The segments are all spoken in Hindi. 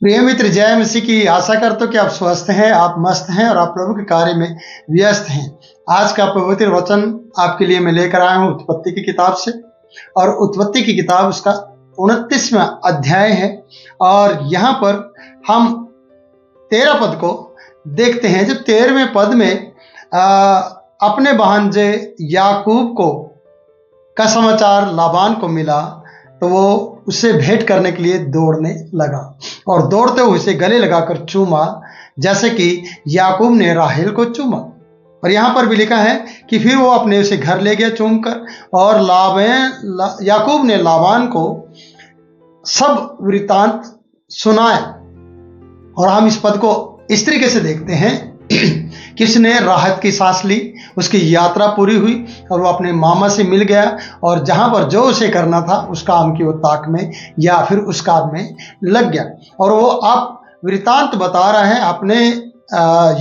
प्रिय मित्र, जय मसीह की। आशा करता हूं कि आप स्वस्थ हैं, आप मस्त हैं और आप प्रभु के कार्य में व्यस्त हैं। आज का पवित्र वचन आपके लिए मैं लेकर आया हूं उत्पत्ति की किताब से, और उत्पत्ति की किताब उसका 29वां अध्याय है। और यहाँ पर हम 13 पद को देखते हैं। जब 13वें पद में अपने भांजे याकूब को का समाचार लाबान को मिला, तो वो उससे भेंट करने के लिए दौड़ने लगा और दौड़ते हुए उसे गले लगाकर चूमा, जैसे कि याकूब ने राहेल को चूमा। और यहाँ पर भी लिखा है कि फिर वो अपने उसे घर ले गया चूम कर, और याकूब ने लाबान को सब वृत्तांत सुनाए। और हम इस पद को इस तरीके से देखते हैं कि उसने राहत की सांस ली, उसकी यात्रा पूरी हुई और वो अपने मामा से मिल गया, और जहां पर जो उसे करना था उस काम की वो ताक में या फिर उस काम में लग गया। और वो आप वृतांत बता रहा है अपने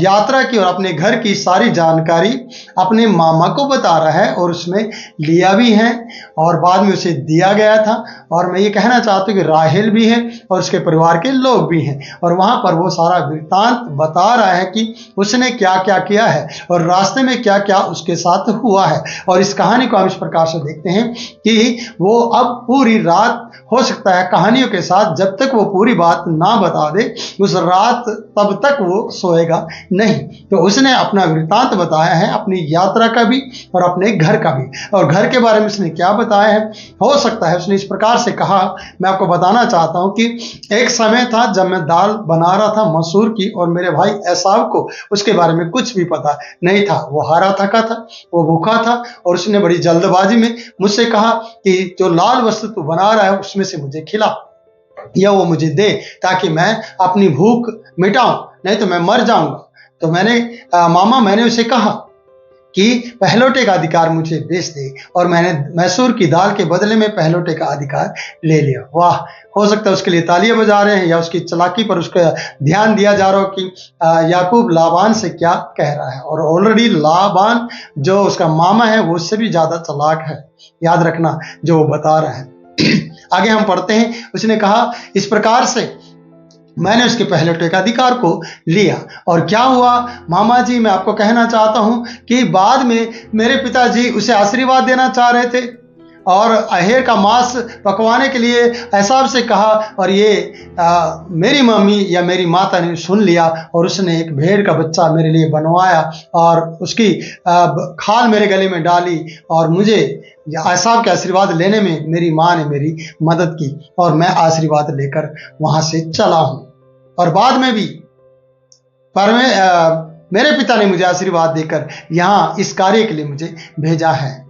यात्रा की, और अपने घर की सारी जानकारी अपने मामा को बता रहा है, और उसमें लिया भी है और बाद में उसे दिया गया था। और मैं ये कहना चाहता हूँ कि राहेल भी है और उसके परिवार के लोग भी हैं, और वहाँ पर वो सारा वृत्तांत बता रहा है कि उसने क्या क्या किया है और रास्ते में क्या क्या उसके साथ हुआ है। और इस कहानी को हम इस प्रकार से देखते हैं कि वो अब पूरी रात, हो सकता है कहानियों के साथ, जब तक वो पूरी बात ना बता दे उस रात, तब तक वो सोएगा नहीं। तो उसने अपना वृत्तांत बताया है, अपनी यात्रा का भी और अपने घर का भी। और घर के बारे में उसने क्या बताया है, हो सकता है उसने इस प्रकार से कहा। मैं आपको बताना चाहता हूं कि एक समय था जब मैं दाल बना रहा था मसूर की, और मेरे भाई एसाव को उसके बारे में कुछ भी पता नहीं था। वो हारा थका था, वो भूखा था, और उसने बड़ी जल्दबाजी में मुझसे कहा कि जो लाल वस्तु तू बना रहा है उसमें से मुझे खिला, या वो मुझे दे, ताकि मैं अपनी भूख मिटाऊं, नहीं तो मैं मर जाऊंगा। तो मैंने उसे कहा कि पहलौठे का अधिकार मुझे बेच दे, और मैंने मैसूर की दाल के बदले में पहलौठे का अधिकार ले लिया। वाह! हो सकता है उसके लिए तालियां बजा रहे हैं, या उसकी चालाकी पर उसका ध्यान दिया जा रहा हो कि याकूब लाबान से क्या कह रहा है। और ऑलरेडी लाबान जो उसका मामा है वो उससे भी ज्यादा चालाक है, याद रखना जो वो बता रहा है। आगे हम पढ़ते हैं, उसने कहा इस प्रकार से मैंने उसके पहलौठे का अधिकार को लिया। और क्या हुआ मामा जी, मैं आपको कहना चाहता हूं कि बाद में मेरे पिताजी उसे आशीर्वाद देना चाह रहे थे और अहेर का मांस पकवाने के लिए एसाव से कहा, और ये मेरी मम्मी या मेरी माता ने सुन लिया, और उसने एक भेड़ का बच्चा मेरे लिए बनवाया और उसकी खाल मेरे गले में डाली, और मुझे एसाव के आशीर्वाद लेने में मेरी माँ ने मेरी मदद की, और मैं आशीर्वाद लेकर वहां से चला हूं। और बाद में भी मेरे पिता ने मुझे आशीर्वाद देकर यहाँ इस कार्य के लिए मुझे भेजा है।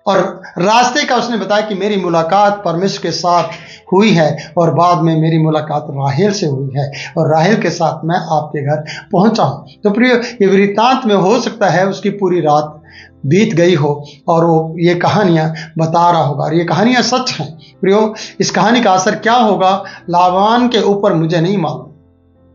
और रास्ते का उसने बताया कि मेरी मुलाकात परमेश्वर के साथ हुई है, और बाद में मेरी मुलाकात राहेल से हुई है, और राहेल के साथ मैं आपके घर पहुंचा हूं। तो प्रिय, ये वृत्तांत में हो सकता है उसकी पूरी रात बीत गई हो और वो ये कहानियां बता रहा होगा, और ये कहानियां सच हैं। प्रियो, इस कहानी का असर क्या होगा लाबान के ऊपर मुझे नहीं मालूम,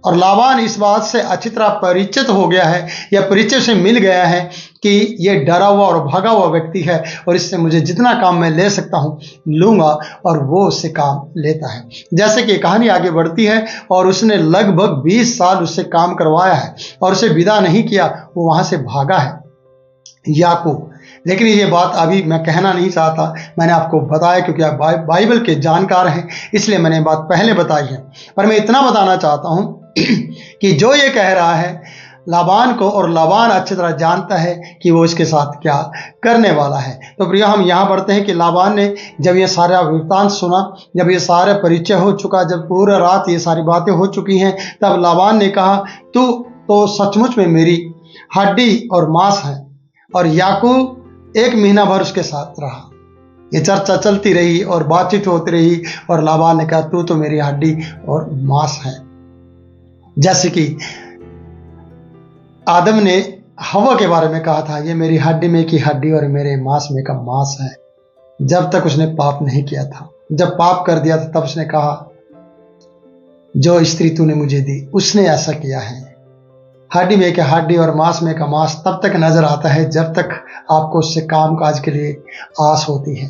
और लाबान इस बात से अच्छी तरह परिचित हो गया है, या परिचय से मिल गया है कि ये डरा हुआ और भागा हुआ व्यक्ति है, और इससे मुझे जितना काम मैं ले सकता हूं लूंगा, और वो उससे काम लेता है। जैसे कि कहानी आगे बढ़ती है, और उसने लगभग 20 साल उससे काम करवाया है और उसे विदा नहीं किया, वो वहां से भागा है याकूब। लेकिन ये बात अभी मैं कहना नहीं चाहता, मैंने आपको बताया क्योंकि आप बाइबल के जानकार हैं, इसलिए मैंने बात पहले बताई है। पर मैं इतना बताना चाहता हूं कि जो ये कह रहा है लाबान को, और लाबान अच्छी तरह जानता है कि वो इसके साथ क्या करने वाला है। तो प्रिय, हम यहाँ पढ़ते हैं कि लाबान ने जब ये सारा वृत्तांत सुना, जब ये सारा परिचय हो चुका, जब पूरा रात ये सारी बातें हो चुकी हैं, तब लाबान ने कहा तू तो सचमुच में मेरी हड्डी और मांस है। और याकूब 1 महीना भर उसके साथ रहा। ये चर्चा चलती रही और बातचीत होती रही, और लाबान ने कहा तू तो मेरी हड्डी और मांस है। जैसे कि आदम ने हवा के बारे में कहा था, ये मेरी हड्डी में की हड्डी और मेरे मांस में का मांस है, जब तक उसने पाप नहीं किया था। जब पाप कर दिया था तब उसने कहा जो स्त्री तूने मुझे दी उसने ऐसा किया है। हड्डी में का हड्डी और मांस में का मांस तब तक नजर आता है जब तक आपको उससे काम काज के लिए आस होती है।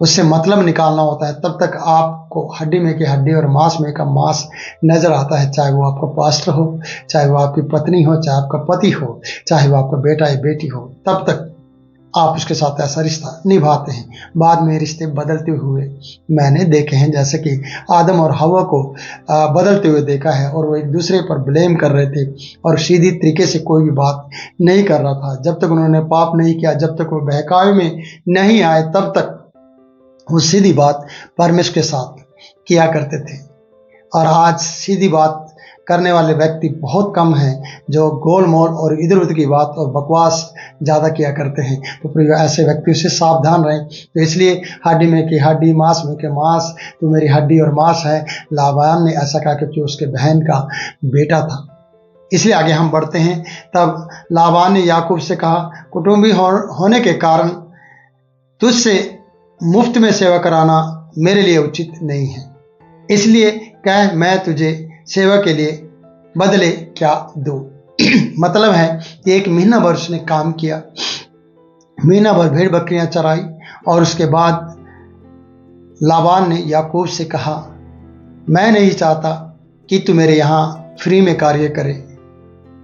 उससे मतलब निकालना होता है, तब तक आपको हड्डी में की हड्डी और मांस में का मांस नजर आता है। चाहे वो आपका पास्टर हो, चाहे वो आपकी पत्नी हो, चाहे आपका पति हो, चाहे वो आपका बेटा या बेटी हो, तब तक आप उसके साथ ऐसा रिश्ता निभाते हैं। बाद में रिश्ते बदलते हुए मैंने देखे हैं, जैसे कि आदम और हवा को बदलते हुए देखा है, और वो एक दूसरे पर ब्लेम कर रहे थे और सीधी तरीके से कोई भी बात नहीं कर रहा था। जब तक उन्होंने पाप नहीं किया, जब तक वो बहकावे में नहीं आए, तब तक वो सीधी बात परमेश्वर के साथ किया करते थे। और आज सीधी बात करने वाले व्यक्ति बहुत कम हैं, जो गोल मोल और इधर उधर की बात और बकवास ज़्यादा किया करते हैं। तो प्रिय, ऐसे व्यक्तियों से सावधान रहें। तो इसलिए हड्डी में की हड्डी, मांस में के मांस, तो मेरी हड्डी और मांस है। लाबान ने ऐसा कहा क्योंकि उसके बहन का बेटा था। इसलिए आगे हम बढ़ते हैं। तब लाबान ने याकूब से कहा, कुटुंबी होने के कारण तुझसे मुफ्त में सेवा कराना मेरे लिए उचित नहीं है, इसलिए कह मैं तुझे सेवा के लिए बदले क्या दूं। मतलब है कि एक महीना भर उसने काम किया, महीना भर भेड़ बकरियां चराई, और उसके बाद लाबान ने याकूब से कहा, मैं नहीं चाहता कि तू मेरे यहाँ फ्री में कार्य करे।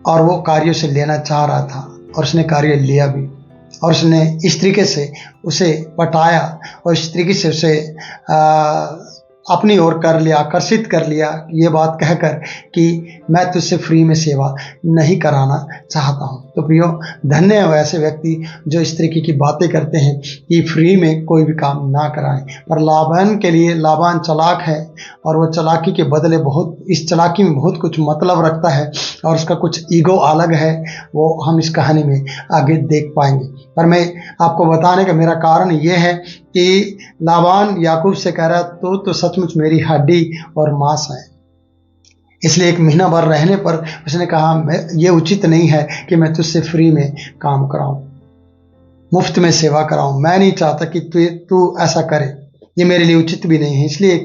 और वो कार्यों से लेना चाह रहा था, और उसने कार्य लिया भी, और उसने इस तरीके से उसे पटाया और इस तरीके से उसे अपनी ओर कर लिया, आकर्षित कर लिया, ये बात कहकर कि मैं तुझसे फ्री में सेवा नहीं कराना चाहता हूँ। तो प्रियो, धन्य है ऐसे व्यक्ति जो इस तरीके की बातें करते हैं कि फ्री में कोई भी काम ना कराएं। पर लाबान के लिए, लाबान चालाक है, और वो चालाकी के बदले इस चालाकी में बहुत कुछ मतलब रखता है, और उसका कुछ ईगो अलग है, वो हम इस कहानी में आगे देख पाएंगे। पर मैं आपको बताने का मेरा कारण ये है कि लाबान याकूब से कह रहा है, तो सचमुच मेरी हड्डी और मांस है। इसलिए एक महीना भर रहने पर उसने कहा, ये उचित नहीं है कि मैं तुझसे फ्री में काम कराऊं, मुफ्त में सेवा कराऊं। मैं नहीं चाहता कि तू ऐसा करे, ये मेरे लिए उचित भी नहीं है। इसलिए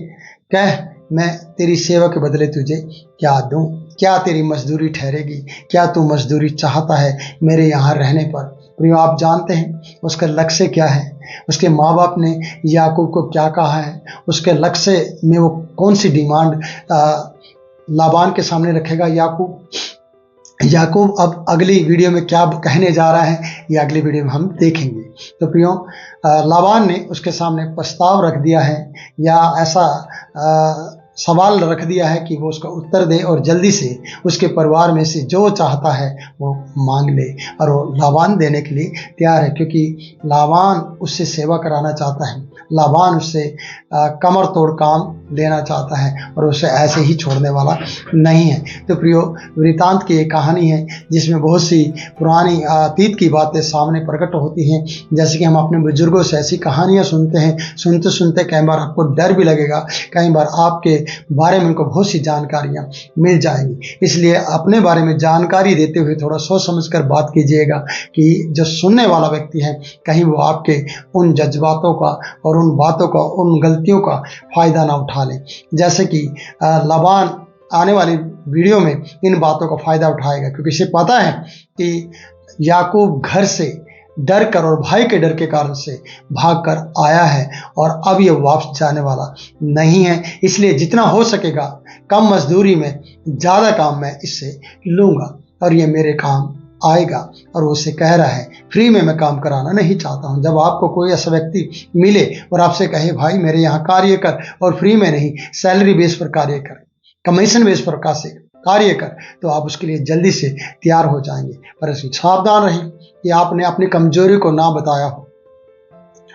कह, मैं तेरी सेवा के बदले तुझे क्या दूं? क्या तेरी मजदूरी ठहरेगी? क्या तू मजदूरी चाहता है मेरे यहाँ रहने पर? प्रियो, आप जानते हैं उसका लक्ष्य क्या है, उसके माँ बाप ने याकूब को क्या कहा है, उसके लक्ष्य में वो कौन सी डिमांड लाबान के सामने रखेगा याकूब अब अगली वीडियो में क्या कहने जा रहा है, ये अगली वीडियो में हम देखेंगे। तो प्रियो, लाबान ने उसके सामने प्रस्ताव रख दिया है, या ऐसा सवाल रख दिया है कि वो उसका उत्तर दे, और जल्दी से उसके परिवार में से जो चाहता है वो मांग ले। और वो लाबान देने के लिए तैयार है, क्योंकि लाबान उससे सेवा कराना चाहता है, लाबान उससे कमर तोड़ काम लेना चाहता है, और उसे ऐसे ही छोड़ने वाला नहीं है। तो प्रियो, वृतांत की एक कहानी है जिसमें बहुत सी पुरानी अतीत की बातें सामने प्रकट होती हैं। जैसे कि हम अपने बुजुर्गों से ऐसी कहानियां सुनते हैं, सुनते सुनते कई बार आपको डर भी लगेगा, कई बार आपके बारे में उनको बहुत सी जानकारियां मिल जाएंगी। इसलिए अपने बारे में जानकारी देते हुए थोड़ा सोच समझ कर बात कीजिएगा, कि जो सुनने वाला व्यक्ति है कहीं वो आपके उन जज्बातों का और उन बातों का, उन गलतियों का फायदा ना उठा ले। जैसे कि लाबान आने वाली वीडियो में इन बातों का फायदा उठाएगा, क्योंकि इसे पता है कि याकूब घर से डर कर और भाई के डर के कारण से भाग कर आया है, और अब ये वापस जाने वाला नहीं है। इसलिए जितना हो सकेगा कम मजदूरी में ज़्यादा काम मैं इससे लूँगा, और ये मेरे काम आएगा। और वो उसे कह रहा है, फ्री में मैं काम कराना नहीं चाहता हूँ। जब आपको कोई ऐसा व्यक्ति मिले और आपसे कहे, भाई मेरे यहाँ कार्य कर, और फ्री में नहीं, सैलरी बेस पर कार्य कर, कमीशन बेस पर कार्य कर, तो आप उसके लिए जल्दी से तैयार हो जाएंगे। पर सावधान रहें कि आपने अपनी कमजोरी को ना बताया हो।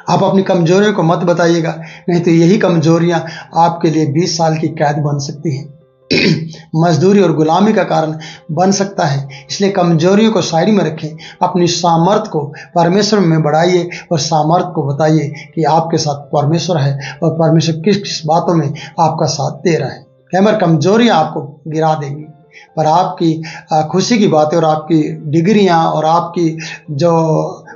आप अपनी कमजोरियों को मत बताइएगा, नहीं तो यही कमजोरियां आपके लिए 20 साल की कैद बन सकती हैं, मजदूरी और गुलामी का कारण बन सकता है। इसलिए कमजोरियों को साइड में रखें, अपनी सामर्थ को परमेश्वर में बढ़ाइए, और सामर्थ को बताइए कि आपके साथ परमेश्वर है, और परमेश्वर किस किस बातों में आपका साथ दे रहा है। कई बार कमजोरियां आपको गिरा देंगी, पर आपकी खुशी की बातें और आपकी डिग्रियां और आपकी जो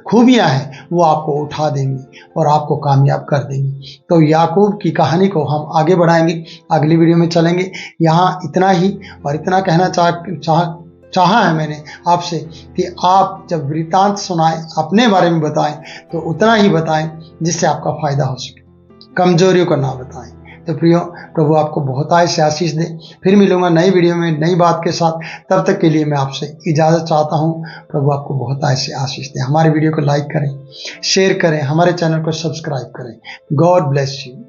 खूबियां हैं वो आपको उठा देंगी और आपको कामयाब कर देंगी। तो याकूब की कहानी को हम आगे बढ़ाएंगे, अगली वीडियो में चलेंगे। यहाँ इतना ही, और इतना कहना चाहा है मैंने आपसे कि आप जब वृत्तांत सुनाएं, अपने बारे में बताएं, तो उतना ही बताएं जिससे आपका फायदा हो सके। कमजोरियों को ना बताएं। तो प्रियो, प्रभु आपको बहुत से आशीष दे। फिर मिलूंगा नई वीडियो में नई बात के साथ। तब तक के लिए मैं आपसे इजाज़त चाहता हूँ। प्रभु आपको बहुत से आशीष दे। हमारे वीडियो को लाइक करें, शेयर करें, हमारे चैनल को सब्सक्राइब करें। God bless you.